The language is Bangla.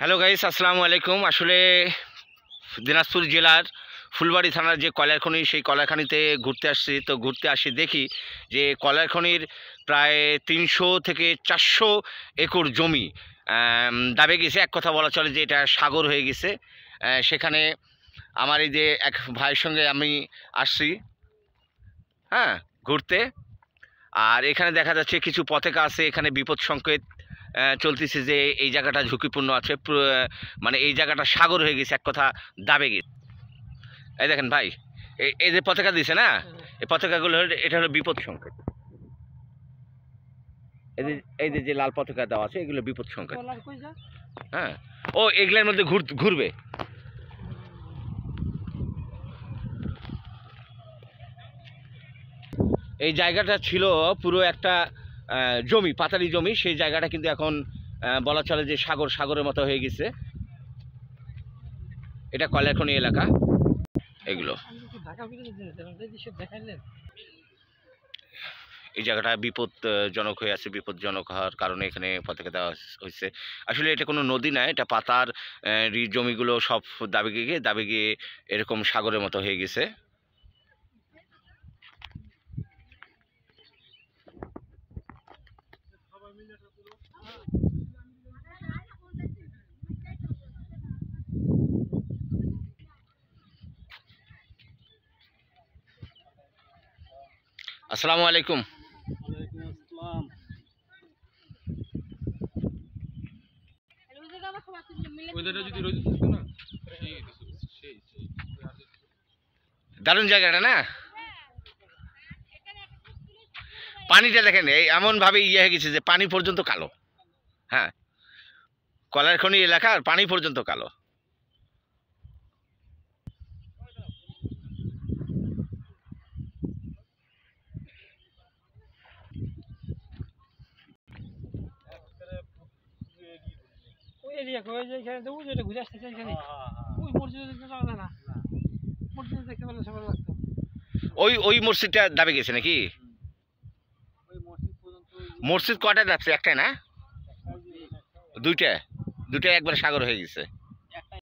হ্যালো গাইস, আসসালামু আলাইকুম। আসলে দিনাজপুর জেলার ফুলবাড়ি থানার যে কয়লার খনি, সেই কয়লার খনিতে ঘুরতে আসছি। তো ঘুরতে আসি দেখি যে কয়লার খনির প্রায় 300 থেকে 400 একর জমি দাবে গেছে। এক কথা বলা চলে যে এটা সাগর হয়ে গেছে। সেখানে আমার এই যে এক ভাইয়ের সঙ্গে আমি আসছি, হ্যাঁ, ঘুরতে। আর এখানে দেখা যাচ্ছে কিছু পতাকা আছে, এখানে বিপদ সংকেত চলতেছে যে এই জায়গাটা ঝুঁকিপূর্ণ আছে। মানে এই জায়গাটা সাগর হয়ে গেছে, এক কথা দাবে গেছে। এই দেখেন ভাই, এই যে পতাকা দিছে না, এই পতাকাগুলো এটা হলো বিপদ সংকেত। এই যে যে লাল পতাকা দেওয়া আছে, এগুলো বিপদ সংকেত। হ্যাঁ, ও এগুলোর মধ্যে ঘুরবে। এই জায়গাটা ছিল পুরো একটা জমি, পাতালি জমি। সেই জায়গাটা কিন্তু এখন বলা চলে যে সাগরের মতো হয়ে গেছে। এটা কয়লার খনি এলাকা। এগুলো এই জায়গাটা বিপদজনক হয়ে আছে। বিপদজনক হওয়ার কারণে এখানে পতাকা দেওয়া হয়েছে। আসলে এটা কোনো নদী না, এটা পাতার জমিগুলো সব দাবে গিয়ে এরকম সাগরের মতো হয়ে গেছে। আসসালামু আলাইকুম। দারুণ জায়গাটা না, পানিটা দেখেন এই এমন ভাবে হয়ে গেছে যে পানি পর্যন্ত কালো। হ্যাঁ, কয়লার খনি এলাকার পানি পর্যন্ত কালো। ওই মসজিদটা দাবে গেছে নাকি? মসজিদ কয়টা যাচ্ছে? একটাই না, দুইটা একবারে সাগর হয়ে গেছে।